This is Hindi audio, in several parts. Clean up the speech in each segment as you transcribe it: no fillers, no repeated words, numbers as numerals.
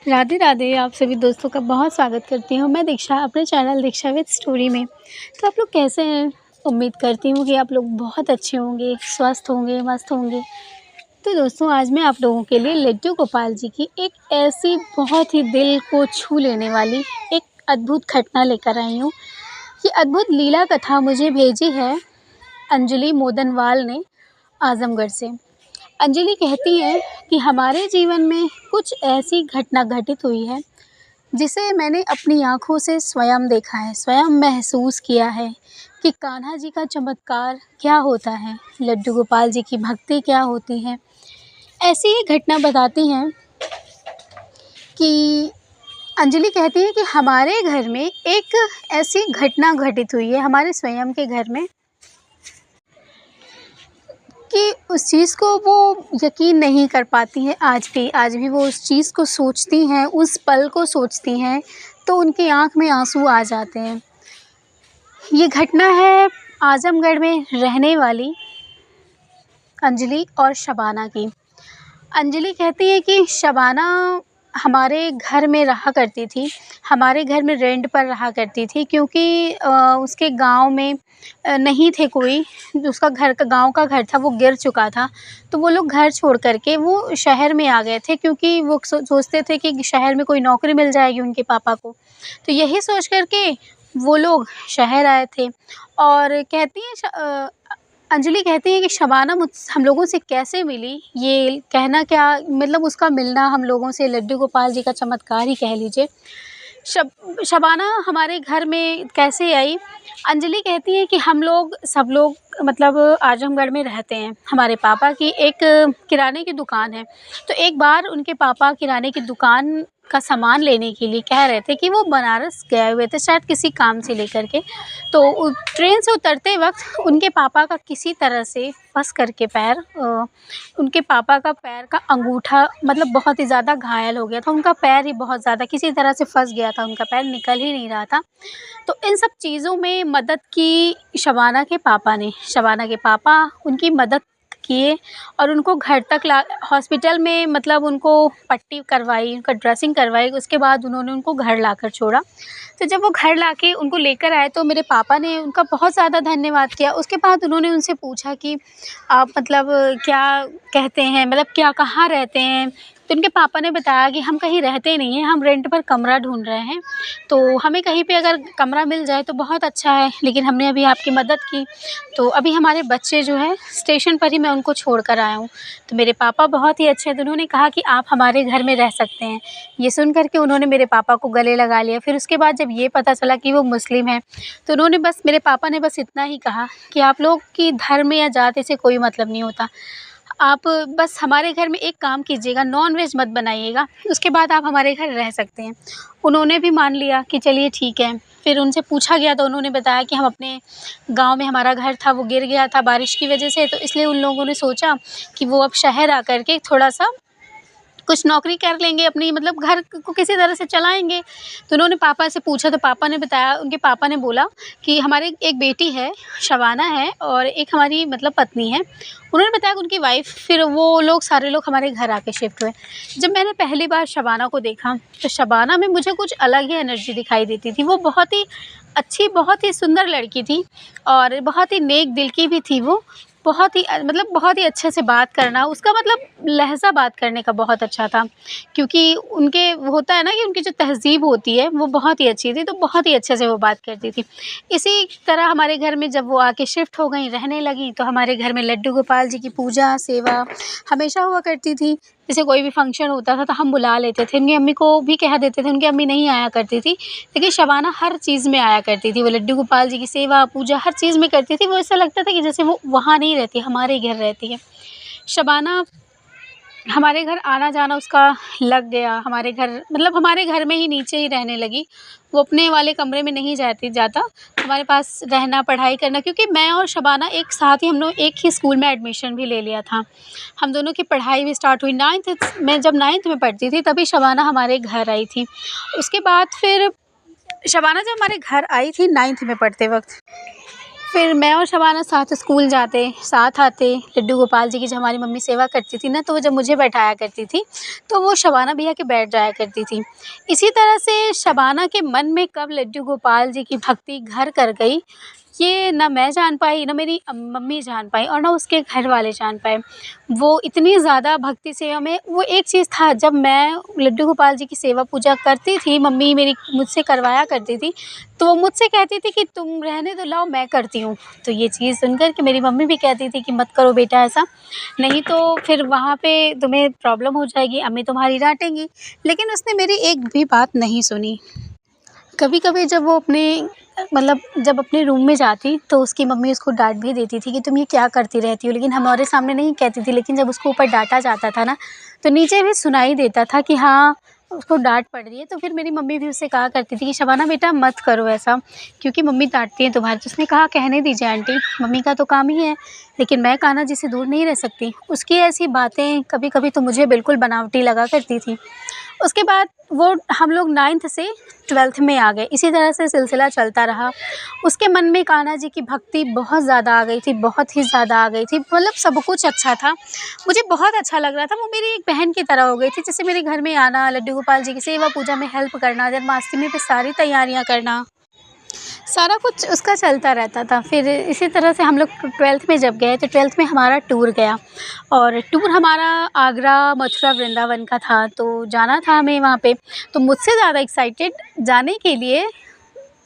राधे राधे। आप सभी दोस्तों का बहुत स्वागत करती हूँ मैं दीक्षा अपने चैनल दीक्षा विद स्टोरी में। तो आप लोग कैसे हैं? उम्मीद करती हूँ कि आप लोग बहुत अच्छे होंगे, स्वस्थ होंगे, मस्त होंगे। तो दोस्तों, आज मैं आप लोगों के लिए लड्डू गोपाल जी की एक ऐसी बहुत ही दिल को छू लेने वाली एक अद्भुत घटना लेकर आई हूँ। ये अद्भुत लीला कथा मुझे भेजी है अंजलि मोदनवाल ने, आज़मगढ़ से। अंजलि कहती है कि हमारे जीवन में कुछ ऐसी घटना घटित हुई है जिसे मैंने अपनी आँखों से स्वयं देखा है, स्वयं महसूस किया है कि कान्हा जी का चमत्कार क्या होता है, लड्डू गोपाल जी की भक्ति क्या होती है। ऐसी ही घटना बताती हैं कि अंजलि कहती है कि हमारे घर में एक ऐसी घटना घटित हुई है, हमारे स्वयं के घर में, कि उस चीज़ को वो यकीन नहीं कर पाती हैं। आज भी वो उस चीज़ को सोचती हैं, उस पल को सोचती हैं तो उनकी आँख में आँसू आ जाते हैं। ये घटना है आज़मगढ़ में रहने वाली अंजलि और शबाना की। अंजलि कहती है कि शबाना हमारे घर में रहा करती थी, हमारे घर में रेंट पर रहा करती थी, क्योंकि उसके गाँव में नहीं थे कोई, उसका घर का गाँव का घर था वो गिर चुका था। तो वो लोग घर छोड़ कर के वो शहर में आ गए थे, क्योंकि वो सोचते थे कि शहर में कोई नौकरी मिल जाएगी उनके पापा को। तो यही सोच कर के वो लोग शहर आए थे। और कहती हैं अंजलि कहती है कि शबाना हम लोगों से कैसे मिली, ये कहना क्या मतलब, उसका मिलना हम लोगों से लड्डू गोपाल जी का चमत्कार ही कह लीजिए। शबाना हमारे घर में कैसे आई? अंजलि कहती है कि हम लोग सब लोग मतलब आजमगढ़ में रहते हैं। हमारे पापा की एक किराने की दुकान है। तो एक बार उनके पापा किराने की दुकान का सामान लेने के लिए कह रहे थे कि वो बनारस गए हुए थे, शायद किसी काम से लेकर के। तो ट्रेन से उतरते वक्त उनके पापा का किसी तरह से फंस करके पैर, उनके पापा का पैर का अंगूठा मतलब बहुत ही ज़्यादा घायल हो गया था। उनका पैर ही बहुत ज़्यादा किसी तरह से फंस गया था, उनका पैर निकल ही नहीं रहा था। तो इन सब चीज़ों में मदद की शबाना के पापा ने। शबाना के पापा उनकी मदद किए और उनको घर तक ला हॉस्पिटल में, मतलब उनको पट्टी करवाई, उनका ड्रेसिंग करवाई। उसके बाद उन्होंने उनको घर लाकर छोड़ा। तो जब वो घर लाके उनको लेकर आए तो मेरे पापा ने उनका बहुत ज़्यादा धन्यवाद किया। उसके बाद उन्होंने उनसे पूछा कि आप मतलब क्या कहते हैं, मतलब क्या कहाँ रहते हैं? तो उनके पापा ने बताया कि हम कहीं रहते नहीं हैं, हम रेंट पर कमरा ढूँढ रहे हैं। तो हमें कहीं पे अगर कमरा मिल जाए तो बहुत अच्छा है, लेकिन हमने अभी आपकी मदद की तो अभी हमारे बच्चे जो है स्टेशन पर ही मैं उनको छोड़ कर आया हूँ। तो मेरे पापा बहुत ही अच्छे हैं, तो उन्होंने कहा कि आप हमारे घर में रह सकते हैं। ये सुन कर के उन्होंने मेरे पापा को गले लगा लिया। फिर उसके बाद जब ये पता चला कि वो मुस्लिम हैं, तो उन्होंने बस, मेरे पापा ने बस इतना ही कहा कि आप लोग की धर्म या जाति से कोई मतलब नहीं होता। आप बस हमारे घर में एक काम कीजिएगा, नॉन-वेज मत बनाइएगा, उसके बाद आप हमारे घर रह सकते हैं। उन्होंने भी मान लिया कि चलिए ठीक है। फिर उनसे पूछा गया तो उन्होंने बताया कि हम अपने गाँव में, हमारा घर था वो गिर गया था बारिश की वजह से, तो इसलिए उन लोगों ने सोचा कि वो अब शहर आकर के थोड़ा-सा कुछ नौकरी कर लेंगे, अपनी मतलब घर को किसी तरह से चलाएँगे। तो उन्होंने पापा से पूछा तो पापा ने बताया, उनके पापा ने बोला कि हमारे एक बेटी है, शबाना है, और एक हमारी मतलब पत्नी है। उन्होंने बताया कि उनकी वाइफ़, फिर वो लोग सारे लोग हमारे घर आके शिफ्ट हुए। जब मैंने पहली बार शबाना को देखा तो शबाना में मुझे कुछ अलग ही एनर्जी दिखाई देती थी। वो बहुत ही अच्छी, बहुत ही सुंदर लड़की थी और बहुत ही नेक दिल की भी थी वो। बहुत ही मतलब बहुत ही अच्छे से बात करना, उसका मतलब लहज़ा बात करने का बहुत अच्छा था, क्योंकि उनके वो होता है ना कि उनकी जो तहज़ीब होती है वो बहुत ही अच्छी थी, तो बहुत ही अच्छे से वो बात करती थी। इसी तरह हमारे घर में जब वो आके शिफ्ट हो गईं, रहने लगीं, तो हमारे घर में लड्डू गोपाल जी की पूजा, सेवा हमेशा हुआ करती थी। जैसे कोई भी फ़ंक्शन होता था तो हम बुला लेते थे, उनकी अम्मी को भी कह देते थे, उनकी अम्मी नहीं आया करती थी, लेकिन शबाना हर चीज़ में आया करती थी। वो लड्डू गोपाल जी की सेवा, पूजा हर चीज़ में करती थी। वो ऐसा लगता था कि जैसे वो वहाँ नहीं रहती, हमारे घर रहती है। शबाना हमारे घर आना-जाना उसका लग गया, हमारे घर मतलब हमारे घर में ही नीचे ही रहने लगी। वो अपने वाले कमरे में नहीं जाता, हमारे पास रहना, पढ़ाई करना, क्योंकि मैं और शबाना एक साथ ही, हम लोग एक ही स्कूल में एडमिशन भी ले लिया था। हम दोनों की पढ़ाई भी स्टार्ट हुई। मैं जब 9th में पढ़ती थी तभी शबाना हमारे घर आई थी। उसके बाद फिर शबाना जब हमारे घर आई थी 9th में पढ़ते वक़्त, फिर मैं और शबाना साथ स्कूल जाते, साथ आते। लड्डू गोपाल जी की जब हमारी मम्मी सेवा करती थी ना, तो वो जब मुझे बैठाया करती थी, तो वो शबाना भी आके बैठ जाया करती थी। इसी तरह से शबाना के मन में कब लड्डू गोपाल जी की भक्ति घर कर गई, ये ना मैं जान पाई, ना मेरी मम्मी जान पाई और ना उसके घर वाले जान पाए। वो इतनी ज़्यादा भक्ति सेवा में, वो एक चीज़ था, जब मैं लड्डू गोपाल जी की सेवा पूजा करती थी, मम्मी मेरी मुझसे करवाया करती थी, तो वो मुझसे कहती थी कि तुम रहने दो, लाओ मैं करती हूँ। तो ये चीज़ सुनकर के मेरी मम्मी भी कहती थी कि मत करो बेटा ऐसा, नहीं तो फिर वहाँ पे तुम्हें प्रॉब्लम हो जाएगी, अम्मी तुम्हारी डाँटेंगी। लेकिन उसने मेरी एक भी बात नहीं सुनी। कभी-कभी जब वो अपने मतलब जब अपने रूम में जाती, तो उसकी मम्मी उसको डाँट भी देती थी कि तुम ये क्या करती रहती हो, लेकिन हमारे सामने नहीं कहती थी। लेकिन जब उसको ऊपर डाँटा जाता था ना, तो नीचे भी सुनाई देता था कि हाँ, उसको डाँट पड़ रही है। तो फिर मेरी मम्मी भी उससे कहा करती थी कि शबाना बेटा मत करो ऐसा, क्योंकि मम्मी डाँटती हैं तुम्हारी। तो उसने कहा कहने दीजिए आंटी, मम्मी का तो काम ही है, लेकिन मैं कान्हा जी से दूर नहीं रह सकती। उसकी ऐसी बातें कभी-कभी तो मुझे बिल्कुल बनावटी लगा करती थी। उसके बाद वो हम लोग 9th से 12th में आ गए, इसी तरह से सिलसिला चलता रहा। उसके मन में कान्हा जी की भक्ति बहुत ज़्यादा आ गई थी, बहुत ही ज़्यादा आ गई थी। मतलब सब कुछ अच्छा था, मुझे बहुत अच्छा लग रहा था। वो मेरी एक बहन की तरह हो गई थी, जैसे मेरे घर में आना, लड्डू गोपाल जी की सेवा पूजा में हेल्प करना, जन्माष्टमी पे सारी तैयारियाँ करना, सारा कुछ उसका चलता रहता था। फिर इसी तरह से हम लोग 12th में जब गए, तो 12th में हमारा टूर गया और टूर हमारा आगरा, मथुरा, वृंदावन का था। तो जाना था हमें वहाँ पे। तो मुझसे ज़्यादा एक्साइटेड जाने के लिए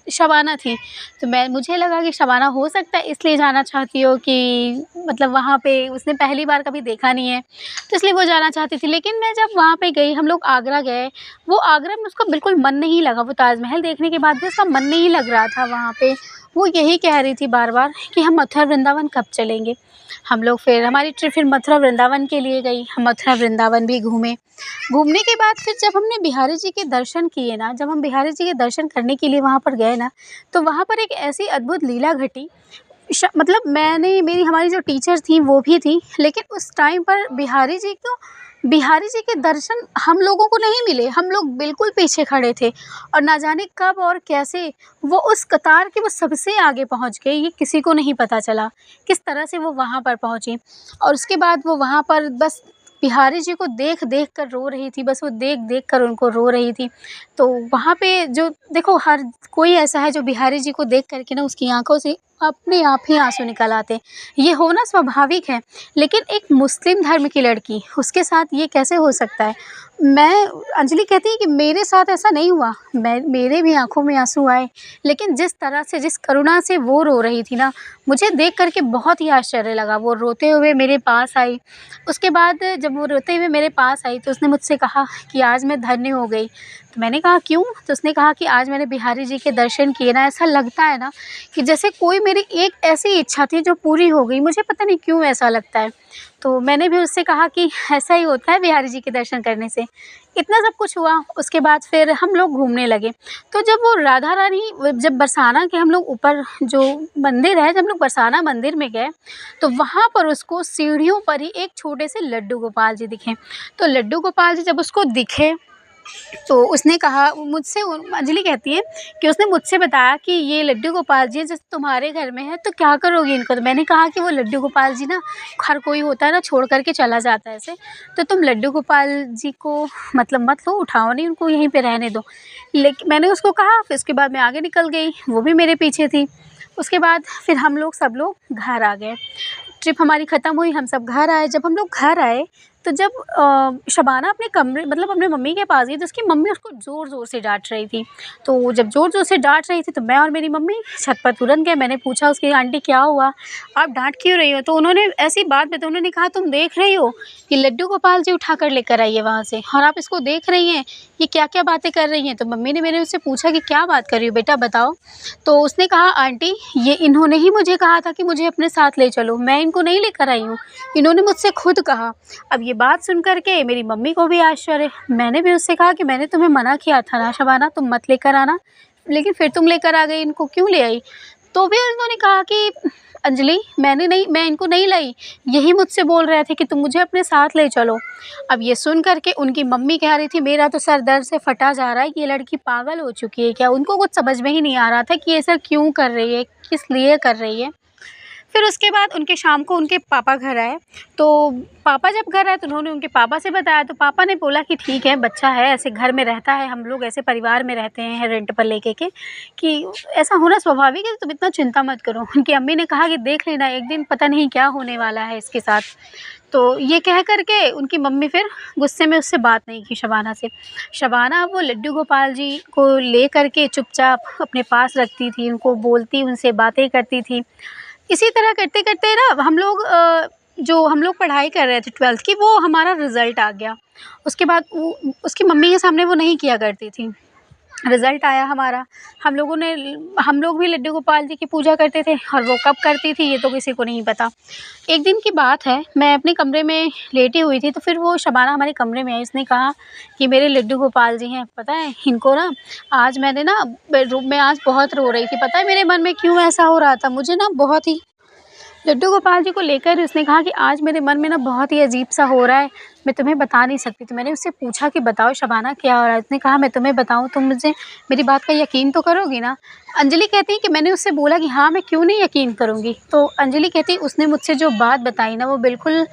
शबाना थी। तो मुझे लगा कि शबाना हो सकता है इसलिए जाना चाहती हो कि मतलब वहाँ पे उसने पहली बार कभी देखा नहीं है, तो इसलिए वो जाना चाहती थी। लेकिन मैं जब वहाँ पे गई, हम लोग आगरा गए, वो आगरा में उसका बिल्कुल मन नहीं लगा। वो ताजमहल देखने के बाद भी उसका मन नहीं लग रहा था वहाँ पे। वो यही कह रही थी बार-बार कि हम मथुरा वृंदावन कब चलेंगे। हम लोग फिर हमारी ट्रिप फिर मथुरा वृंदावन के लिए गई। हम मथुरा वृंदावन भी घूमे। घूमने के बाद फिर जब हमने बिहारी जी के दर्शन किए ना, जब हम बिहारी जी के दर्शन करने के लिए वहाँ पर गए ना, तो वहाँ पर एक ऐसी अद्भुत लीला घटी। मतलब मैंने मेरी हमारी जो टीचर थी वो भी थी, लेकिन उस टाइम पर बिहारी जी के दर्शन हम लोगों को नहीं मिले। हम लोग बिल्कुल पीछे खड़े थे और ना जाने कब और कैसे वो उस कतार के वो सबसे आगे पहुँच गए, ये किसी को नहीं पता चला। किस तरह से वो वहाँ पर पहुँची और उसके बाद वो वहाँ पर बस बिहारी जी को देख-देख कर रो रही थी, बस वो देख-देख कर उनको रो रही थी। तो वहाँ पे जो देखो, हर कोई ऐसा है जो बिहारी जी को देख कर के ना उसकी आँखों से अपने आप ही आँसू निकल आते हैं। ये होना स्वाभाविक है, लेकिन एक मुस्लिम धर्म की लड़की, उसके साथ ये कैसे हो सकता है? अंजलि कहती है कि मेरे साथ ऐसा नहीं हुआ, मेरे भी आँखों में आँसू आए, लेकिन जिस तरह से, जिस करुणा से वो रो रही थी ना, मुझे देख कर के बहुत ही आश्चर्य लगा। वो रोते हुए मेरे पास आई। उसके बाद जब वो रोते हुए मेरे पास आई, तो उसने मुझसे कहा कि आज मैं धन्य हो गई। तो मैंने कहा क्यों? तो उसने कहा कि आज मैंने बिहारी जी के दर्शन किए ना, ऐसा लगता है ना कि जैसे कोई मेरी एक ऐसी इच्छा थी जो पूरी हो गई। मुझे पता नहीं क्यों ऐसा लगता है। तो मैंने भी उससे कहा कि ऐसा ही होता है बिहारी जी के दर्शन करने से। इतना सब कुछ हुआ, उसके बाद फिर हम लोग घूमने लगे। तो जब वो राधा रानी, जब बरसाना के हम लोग ऊपर जो मंदिर है, जब हम लोग बरसाना मंदिर में गए, तो वहाँ पर उसको सीढ़ियों पर ही एक छोटे से लड्डू गोपाल जी दिखे। तो लड्डू गोपाल जी जब उसको दिखे, तो उसने कहा मुझसे, अंजलि कहती है कि उसने मुझसे बताया कि ये लड्डू गोपाल जी जैसे तुम्हारे घर में है, तो क्या करोगी इनको? तो मैंने कहा कि वो लड्डू गोपाल जी ना, हर कोई होता है ना छोड़ कर के चला जाता है ऐसे, तो तुम लड्डू गोपाल जी को मतलब मत लो, उठाओ नहीं, उनको यहीं पे रहने दो। लेकिन मैंने उसको कहा, फिर उसके बाद मैं आगे निकल गई, वो भी मेरे पीछे थी। उसके बाद फिर हम लोग सब लोग घर आ गए। ट्रिप हमारी ख़त्म हुई, हम सब घर आए। जब हम लोग घर आए, तो जब शबाना अपने कमरे मतलब अपने मम्मी के पास गई, तो उसकी मम्मी उसको ज़ोर-ज़ोर से डाँट रही थी। तो जब ज़ोर-ज़ोर से डाँट रही थी, तो मैं और मेरी मम्मी छत पर तुरंत गए। मैंने पूछा उसकी, आंटी क्या हुआ? आप डाँट क्यों रही हो? तो उन्होंने ऐसी बात बताई, उन्होंने कहा तुम देख रही हो कि लड्डू गोपाल जी उठा कर लेकर आई है वहाँ से, और आप इसको देख रही हैं, ये क्या-क्या बातें कर रही हैं? तो मम्मी ने मेरे उससे पूछा कि क्या बात कर रही हो बेटा, बताओ। तो उसने कहा आंटी, ये इन्होंने ही मुझे कहा था कि मुझे अपने साथ ले चलो, मैं इनको नहीं लेकर आई हूँ, इन्होंने मुझसे खुद कहा। अब ये बात सुन कर के मेरी मम्मी को भी आश्चर्य। मैंने भी उससे कहा कि मैंने तुम्हें मना किया था ना शबाना, तुम मत लेकर आना, लेकिन फिर तुम लेकर आ गई, इनको क्यों ले आई? तो भी उन्होंने कहा कि अंजलि मैं इनको नहीं लाई, यही मुझसे बोल रहे थे कि तुम मुझे अपने साथ ले चलो। अब ये सुन कर के उनकी मम्मी कह रही थी मेरा तो सर दर्द से फटा जा रहा है कि ये लड़की पागल हो चुकी है क्या? उनको कुछ समझ में ही नहीं आ रहा था कि ये ऐसा क्यों कर रही है, किस लिए कर रही है। फिर उसके बाद उनके शाम को उनके पापा घर आए, तो पापा जब घर आए तो उन्होंने उनके पापा से बताया, तो पापा ने बोला कि ठीक है, बच्चा है, ऐसे घर में रहता है, हम लोग ऐसे परिवार में रहते हैं रेंट पर लेके के कि ऐसा होना स्वाभाविक है, तुम इतना चिंता मत करो। उनकी अम्मी ने कहा कि देख लेना, एक दिन पता नहीं क्या होने वाला है इसके साथ। तो ये कह कर के उनकी मम्मी फिर गुस्से में उससे बात नहीं की शबाना से। शबाना वो लड्डू गोपाल जी को ले कर के चुपचाप अपने पास रखती थी, उनको बोलती, उनसे बातें करती थी। इसी तरह करते-करते ना जो हम लोग पढ़ाई कर रहे थे 12th की, वो हमारा रिज़ल्ट आ गया। उसके बाद वो उसकी मम्मी के सामने वो नहीं किया करती थी। रिज़ल्ट आया हमारा, हम लोग भी लड्डू गोपाल जी की पूजा करते थे और वो कब करती थी ये तो किसी को नहीं पता। एक दिन की बात है, मैं अपने कमरे में लेटी हुई थी, तो फिर वो शबाना हमारे कमरे में आई। उसने कहा कि मेरे लड्डू गोपाल जी हैं, पता है इनको ना आज मैंने ना बेडरूम में आज बहुत रो रही थी, पता है मेरे मन में क्यों ऐसा हो रहा था? मुझे ना बहुत ही लड्डू गोपाल जी को लेकर उसने कहा कि आज मेरे मन में ना बहुत ही अजीब-सा हो रहा है, मैं तुम्हें बता नहीं सकती। तो मैंने उससे पूछा कि बताओ शबाना क्या हो रहा है? उसने कहा मैं तुम्हें बताऊँ, तुम मुझे मेरी बात का यकीन तो करोगी ना? अंजलि कहती है कि मैंने उससे बोला कि हाँ, मैं क्यों नहीं यकीन करूँगी। तो अंजलि कहती उसने मुझसे जो बात बताई ना वो बिल्कुल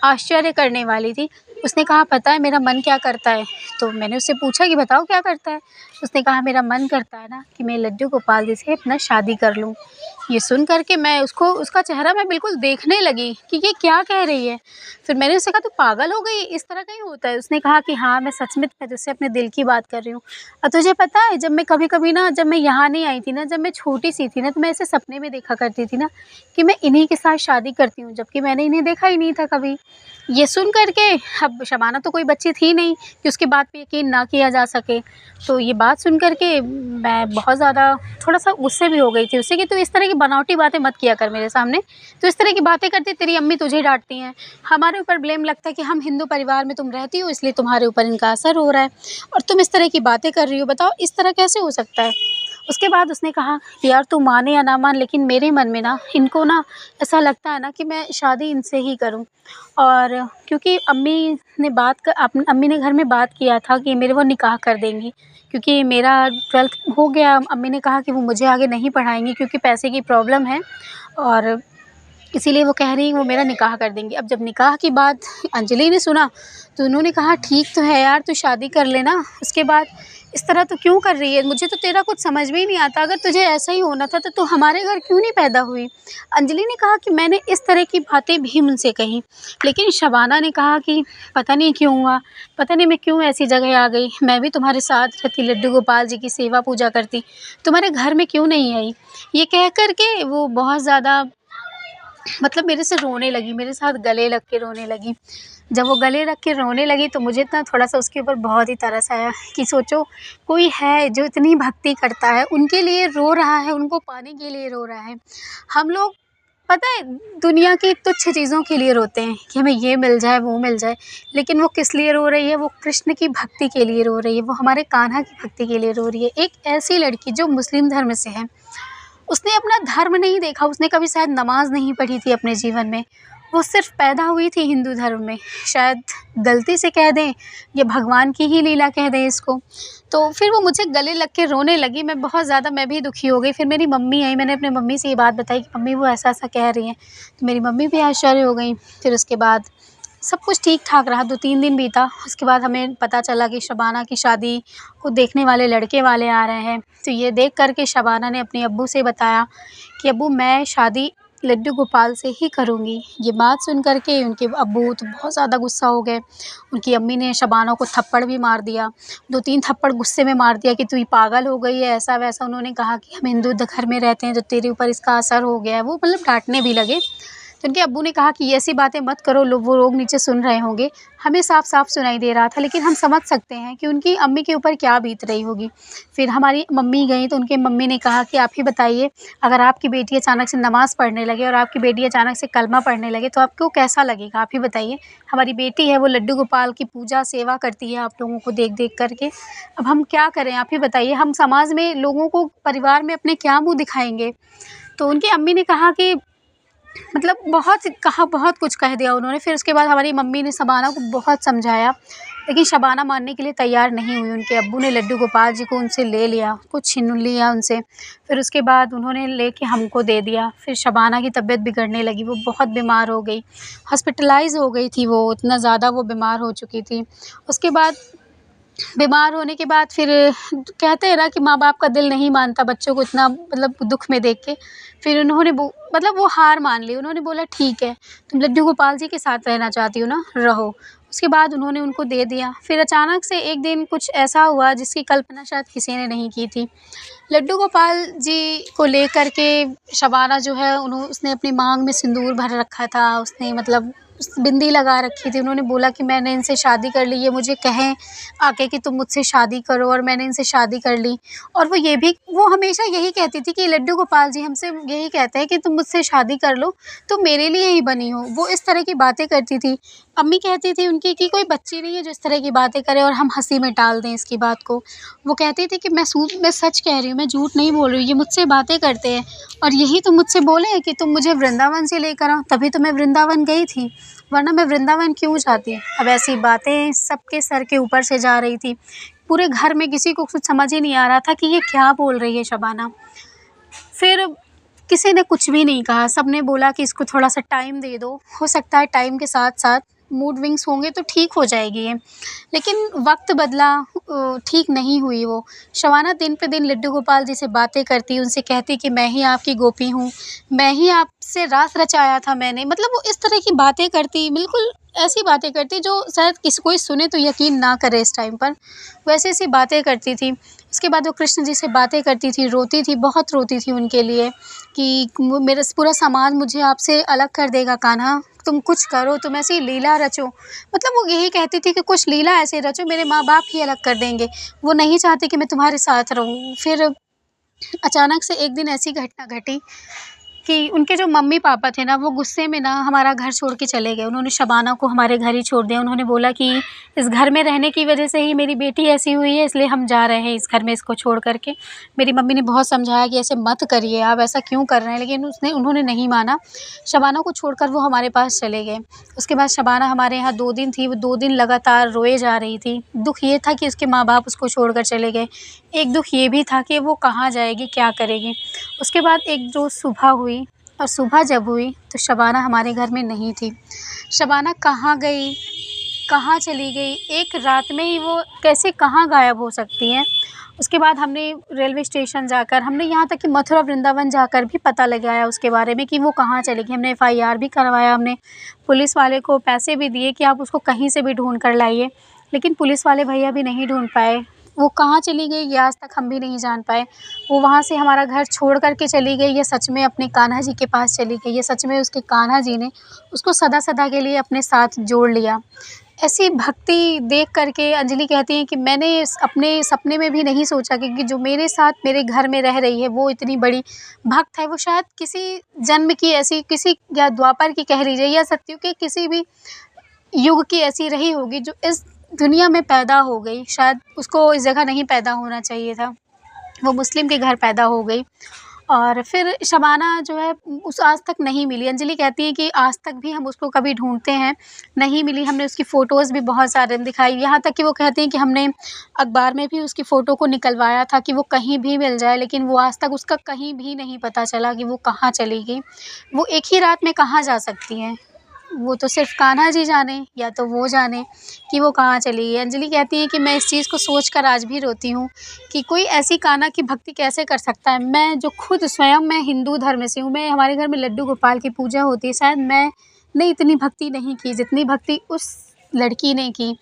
आश्चर्य करने वाली थी। उसने कहा पता है मेरा मन क्या करता है? तो मैंने उससे पूछा कि बताओ क्या करता है? उसने कहा मेरा मन करता है ना कि मैं लड्डू गोपाल जी से अपना शादी कर लूँ। ये सुन कर के मैं उसका चेहरा मैं बिल्कुल देखने लगी कि ये क्या कह रही है। फिर मैंने उससे कहा तू पागल हो गई? इस तरह कहीं होता है? उसने कहा कि हाँ, मैं सच में मैं तुझसे अपने दिल की बात कर रही हूँ। और तुझे पता है जब मैं कभी-कभी ना जब मैं यहाँ नहीं आई थी ना, जब मैं छोटी-सी थी ना, तो मैं ऐसे सपने में देखा करती थी ना कि मैं इन्हीं के साथ शादी करती हूँ, जबकि मैंने इन्हें देखा ही नहीं था कभी। ये सुन कर के अब शबाना तो कोई बच्ची थी नहीं कि उसकी बात पे यकीन ना किया जा सके। तो ये बात सुन कर के मैं बहुत ज़्यादा थोड़ा-सा गुस्से भी हो गई थी उससे कि तू इस तरह की बनावटी बातें मत किया कर मेरे सामने। तू इस तरह की बातें करती तेरी अम्मी तुझे डाँटती हैं। हमारे ऊपर ब्लेम लगता है कि हम हिंदू परिवार में तुम रहती हो इसलिए तुम्हारे ऊपर इनका असर हो रहा है और तुम इस तरह की बातें कर रही हो। बताओ इस तरह कैसे हो सकता है? उसके बाद उसने कहा कि यार तू माने या ना मान, लेकिन मेरे मन में ना इनको ना ऐसा लगता है ना कि मैं शादी इनसे ही करूं। और क्योंकि अम्मी ने घर में बात किया था कि मेरे वो निकाह कर देंगी, क्योंकि मेरा 12th हो गया। अम्मी ने कहा कि वो मुझे आगे नहीं पढ़ाएंगी क्योंकि पैसे की प्रॉब्लम है और इसीलिए वो कह रही हैं वो मेरा निकाह कर देंगी। अब जब निकाह की बात अंजलि ने सुना तो उन्होंने कहा ठीक तो है यार, तू शादी कर लेना, उसके बाद इस तरह तो क्यों कर रही है? मुझे तो तेरा कुछ समझ में ही नहीं आता। अगर तुझे ऐसा ही होना था तो तू हमारे घर क्यों नहीं पैदा हुई? अंजलि ने कहा कि मैंने इस तरह की बातें भी उनसे कहीं, लेकिन शबाना ने कहा कि पता नहीं क्यों हुआ, पता नहीं मैं क्यों ऐसी जगह आ गई। मैं भी तुम्हारे साथ रहती, लड्डू गोपाल जी की सेवा पूजा करती, तुम्हारे घर में क्यों नहीं आई? ये कह कर के वो बहुत ज़्यादा मतलब मेरे से रोने लगी, मेरे साथ गले लग के रोने लगी। जब वो गले लग के रोने लगी तो मुझे ना थोड़ा-सा उसके ऊपर बहुत ही तरस आया कि सोचो कोई है जो इतनी भक्ति करता है, उनके लिए रो रहा है, उनको पाने के लिए रो रहा है। हम लोग पता है दुनिया की तुच्छ चीज़ों के लिए रोते हैं कि हमें ये मिल जाए, वो मिल जाए, लेकिन वो किस लिए रो रही है? वो कृष्ण की भक्ति के लिए रो रही है, वो हमारे कान्हा की भक्ति के लिए रो रही है। एक ऐसी लड़की जो मुस्लिम धर्म से है, उसने अपना धर्म नहीं देखा, उसने कभी शायद नमाज़ नहीं पढ़ी थी अपने जीवन में। वो सिर्फ़ पैदा हुई थी हिंदू धर्म में, शायद गलती से कह दें, ये भगवान की ही लीला कह दें इसको। तो फिर वो मुझे गले लग के रोने लगी, मैं भी दुखी हो गई। फिर मेरी मम्मी आई, मैंने अपनी मम्मी से ये बात बताई कि मम्मी वो ऐसा-ऐसा कह रही हैं, तो मेरी मम्मी भी आश्चर्य हो गईं। फिर उसके बाद सब कुछ ठीक-ठाक रहा, 2-3 दिन बीता, उसके बाद हमें पता चला कि शबाना की शादी को देखने वाले लड़के वाले आ रहे हैं। तो ये देख कर के शबाना ने अपने अब्बू से बताया कि अब्बू मैं शादी लड्डू गोपाल से ही करूँगी। ये बात सुन कर के उनके अब्बू तो बहुत ज़्यादा गुस्सा हो गए। उनकी अम्मी ने शबाना को थप्पड़ भी मार दिया, 2-3 थप्पड़ गुस्से में मार दिया कि तू ही पागल हो गई है, ऐसा-वैसा। उन्होंने कहा कि हम हिंदू घर में रहते हैं तो तेरे ऊपर इसका असर हो गया है। वो मतलब डाँटने भी लगे। तो उनके अब्बू ने कहा कि ये ऐसी बातें मत करो, वो लोग नीचे सुन रहे होंगे। हमें साफ-साफ सुनाई दे रहा था, लेकिन हम समझ सकते हैं कि उनकी अम्मी के ऊपर क्या बीत रही होगी। फिर हमारी मम्मी गईं तो उनकी मम्मी ने कहा कि आप ही बताइए, अगर आपकी बेटी अचानक से नमाज़ पढ़ने लगे और आपकी बेटी अचानक से कलमा पढ़ने लगे तो आपको कैसा लगेगा? आप ही बताइए। हमारी बेटी है वो लड्डू गोपाल की पूजा सेवा करती है आप लोगों को देख-देख कर के। अब हम क्या करें? आप ही बताइए। हम समाज में लोगों को परिवार में अपने क्या मुँह दिखाएँगे? तो उनकी अम्मी ने कहा कि मतलब बहुत कुछ कह दिया उन्होंने। फिर उसके बाद हमारी मम्मी ने शबाना को बहुत समझाया, लेकिन शबाना मानने के लिए तैयार नहीं हुई। उनके अब्बू ने लड्डू गोपाल जी को उनसे ले लिया, कुछ छीन लिया उनसे। फिर उसके बाद उन्होंने लेके हमको दे दिया। फिर शबाना की तबीयत बिगड़ने लगी, वो बहुत बीमार हो गई, हॉस्पिटलाइज़ हो गई थी वो, इतना ज़्यादा वो बीमार हो चुकी थी। उसके बाद बीमार होने के बाद फिर कहते हैं ना कि माँ-बाप का दिल नहीं मानता बच्चों को इतना मतलब दुःख में देख के। फिर उन्होंने वो हार मान ली। उन्होंने बोला ठीक है, तुम लड्डू गोपाल जी के साथ रहना चाहती हो ना, रहो। उसके बाद उन्होंने उनको दे दिया। फिर अचानक से एक दिन कुछ ऐसा हुआ जिसकी कल्पना शायद किसी ने नहीं की थी। लड्डू गोपाल जी को लेकर के शबाना जो है उसने अपनी माँग में सिंदूर भर रखा था। उसने मतलब बिंदी लगा रखी थी। उन्होंने बोला कि मैंने इनसे शादी कर ली, ये मुझे कहें आके कि तुम मुझसे शादी करो, और मैंने इनसे शादी कर ली। और वो हमेशा यही कहती थी कि लड्डू गोपाल जी हमसे यही कहते हैं कि तुम मुझसे शादी कर लो, तुम मेरे लिए ही बनी हो। वो इस तरह की बातें करती थी। अम्मी कहती थी उनकी कि कोई बच्ची नहीं है जो इस तरह की बातें करे और हम हँसी में टाल दें इसकी बात को। वो कहती थी कि मैं सच कह रही हूँ, मैं झूठ नहीं बोल रही हूँ, ये मुझसे बातें करते हैं और यही तो मुझसे बोले हैं कि तुम मुझे वृंदावन से लेकर आओ, तभी तो मैं वृंदावन गई थी, वरना मैं वृंदावन क्यों जाती। अब ऐसी बातें सबके सर के ऊपर से जा रही थी। पूरे घर में किसी को कुछ समझ ही नहीं आ रहा था कि ये क्या बोल रही है शबाना। फिर किसी ने कुछ भी नहीं कहा, सबने बोला कि इसको थोड़ा-सा टाइम दे दो, हो सकता है टाइम के साथ-साथ मूड स्विंग्स होंगे तो ठीक हो जाएगी ये। लेकिन वक़्त बदला, ठीक नहीं हुई वो। शबाना दिन पे दिन लड्डू गोपाल जी से बातें करती, उनसे कहती कि मैं ही आपकी गोपी हूँ, मैं ही आपसे रास रचाया था मैंने। मतलब वो इस तरह की बातें करती, बिल्कुल ऐसी बातें करती जो शायद कोई सुने तो यकीन ना करे इस टाइम पर, वैसी-ऐसी बातें करती थी। उसके बाद वो कृष्ण जी से बातें करती थी, रोती थी, बहुत रोती थी उनके लिए कि मेरा पूरा समाज मुझे आपसे अलग कर देगा कान्हा, तुम कुछ करो, तुम ऐसी लीला रचो। मतलब वो यही कहती थी कि कुछ लीला ऐसे रचो, मेरे माँ-बाप ही अलग कर देंगे। वो नहीं चाहती कि मैं तुम्हारे साथ रहूँ। फिर अचानक से एक दिन ऐसी घटना घटी कि उनके जो मम्मी-पापा थे ना, वो गुस्से में ना हमारा घर छोड़ के चले गए। उन्होंने शबाना को हमारे घर ही छोड़ दिया। उन्होंने बोला कि इस घर में रहने की वजह से ही मेरी बेटी ऐसी हुई है, इसलिए हम जा रहे हैं इस घर में इसको छोड़ कर के। मेरी मम्मी ने बहुत समझाया कि ऐसे मत करिए, आप ऐसा क्यों कर रहे हैं, लेकिन उन्होंने नहीं माना। शबाना को छोड़कर वो हमारे पास चले गए। उसके बाद शबाना हमारे यहाँ 2 दिन थी, वो 2 दिन लगातार रोए जा रही थी। दुःख ये था कि उसके माँ-बाप उसको छोड़कर चले गए। एक दुःख ये भी था कि वो कहाँ जाएगी, क्या करेगी। उसके बाद एक रोज़ सुबह हुई, और सुबह जब हुई तो शबाना हमारे घर में नहीं थी। शबाना कहाँ गई, कहाँ चली गई, एक रात में ही वो कैसे कहाँ गायब हो सकती हैं। उसके बाद हमने रेलवे स्टेशन जाकर, हमने यहाँ तक कि मथुरा वृंदावन जाकर भी पता लगाया उसके बारे में कि वो कहाँ चली गई। हमने एफआईआर भी करवाया, हमने पुलिस वाले को पैसे भी दिए कि आप उसको कहीं से भी ढूँढ कर लाइए, लेकिन पुलिस वाले भैया भी नहीं ढूँढ पाए। वो कहाँ चली गई ये आज तक हम भी नहीं जान पाए। वो वहाँ से हमारा घर छोड़ कर के चली गई या सच में अपने कान्हा जी के पास चली गई, या सच में उसके कान्हा जी ने उसको सदा-सदा के लिए अपने साथ जोड़ लिया। ऐसी भक्ति देख कर के अंजलि कहती हैं कि मैंने अपने सपने में भी नहीं सोचा कि जो मेरे साथ मेरे घर में रह रही है वो इतनी बड़ी भक्त है। वो शायद किसी जन्म की ऐसी, किसी या द्वापर की कह लीजिए या सत्युग के किसी भी युग की ऐसी रही होगी जो इस दुनिया में पैदा हो गई। शायद उसको इस जगह नहीं पैदा होना चाहिए था, वो मुस्लिम के घर पैदा हो गई। और फिर शबाना जो है उस आज तक नहीं मिली। अंजलि कहती है कि आज तक भी हम उसको कभी ढूँढते हैं, नहीं मिली। हमने उसकी फ़ोटोज़ भी बहुत सारे दिखाई, यहाँ तक कि वो कहते हैं कि हमने अखबार में भी उसकी फ़ोटो को निकलवाया था कि वो कहीं भी मिल जाए, लेकिन वो आज तक उसका कहीं भी नहीं पता चला कि वो कहाँ चली गई। वो एक ही रात में कहाँ जा सकती हैं, वो तो सिर्फ़ कान्हा जी जाने या तो वो जाने कि वो कहाँ चली गई। अंजलि कहती हैं कि मैं इस चीज़ को सोचकर आज भी रोती हूँ कि कोई ऐसी कान्हा की भक्ति कैसे कर सकता है। मैं जो खुद स्वयं मैं हिंदू धर्म से हूँ, मैं हमारे घर में लड्डू गोपाल की पूजा होती है, शायद मैंने इतनी भक्ति नहीं की जितनी भक्ति उस लड़की ने की।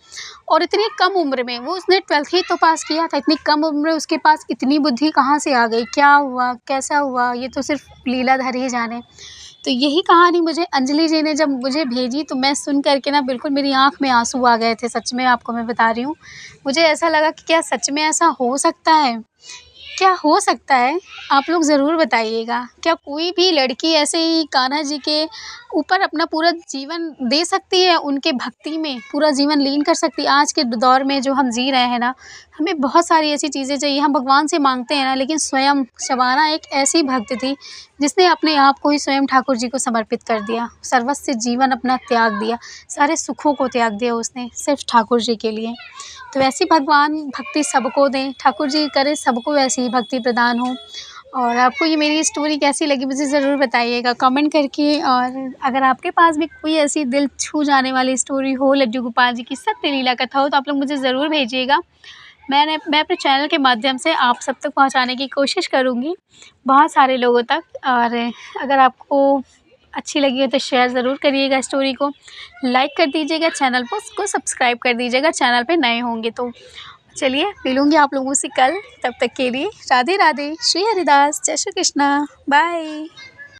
और इतनी कम उम्र में उसने 12th ही तो पास किया था, इतनी कम उम्र में उसके पास इतनी बुद्धि कहाँ से आ गई, क्या हुआ, कैसा हुआ, ये तो सिर्फ़ लीलाधर ही जाने। तो यही कहानी मुझे अंजलि जी ने जब मुझे भेजी तो मैं सुन कर के ना बिल्कुल मेरी आँख में आँसू आ गए थे। सच में आपको मैं बता रही हूँ। मुझे ऐसा लगा कि क्या सच में ऐसा हो सकता है? क्या हो सकता है? आप लोग ज़रूर बताइएगा। क्या कोई भी लड़की ऐसे ही कान्हा जी के ऊपर अपना पूरा जीवन दे सकती है, उनके भक्ति में पूरा जीवन लीन कर सकती है? आज के दौर में जो हम जी रहे हैं ना, हमें बहुत सारी ऐसी चीज़ें चाहिए, हम भगवान से माँगते हैं ना, लेकिन स्वयं शबाना एक ऐसी भक्त थी जिसने अपने आप को ही स्वयं ठाकुर जी को समर्पित कर दिया, सर्वस्व जीवन अपना त्याग दिया, सारे सुखों को त्याग दिया उसने सिर्फ ठाकुर जी के लिए। तो वैसी भगवान भक्ति सबको दें, ठाकुर जी करें सबको वैसी ही भक्ति प्रदान हो। और आपको ये मेरी स्टोरी कैसी लगी मुझे ज़रूर बताइएगा कमेंट करके। और अगर आपके पास भी कोई ऐसी दिल छू जाने वाली स्टोरी हो लड्डू गोपाल जी की सत्य लीला कथा हो तो आप लोग मुझे ज़रूर भेजिएगा। मैं अपने चैनल के माध्यम से आप सब तक पहुंचाने की कोशिश करूंगी, बहुत सारे लोगों तक। और अगर आपको अच्छी लगी हो तो शेयर ज़रूर करिएगा, स्टोरी को लाइक कर दीजिएगा, चैनल को सब्सक्राइब कर दीजिएगा चैनल पे नए होंगे तो। चलिए मिलूंगी आप लोगों से कल, तब तक के लिए राधे राधे, श्री हरिदास, जय श्री कृष्णा, बाय।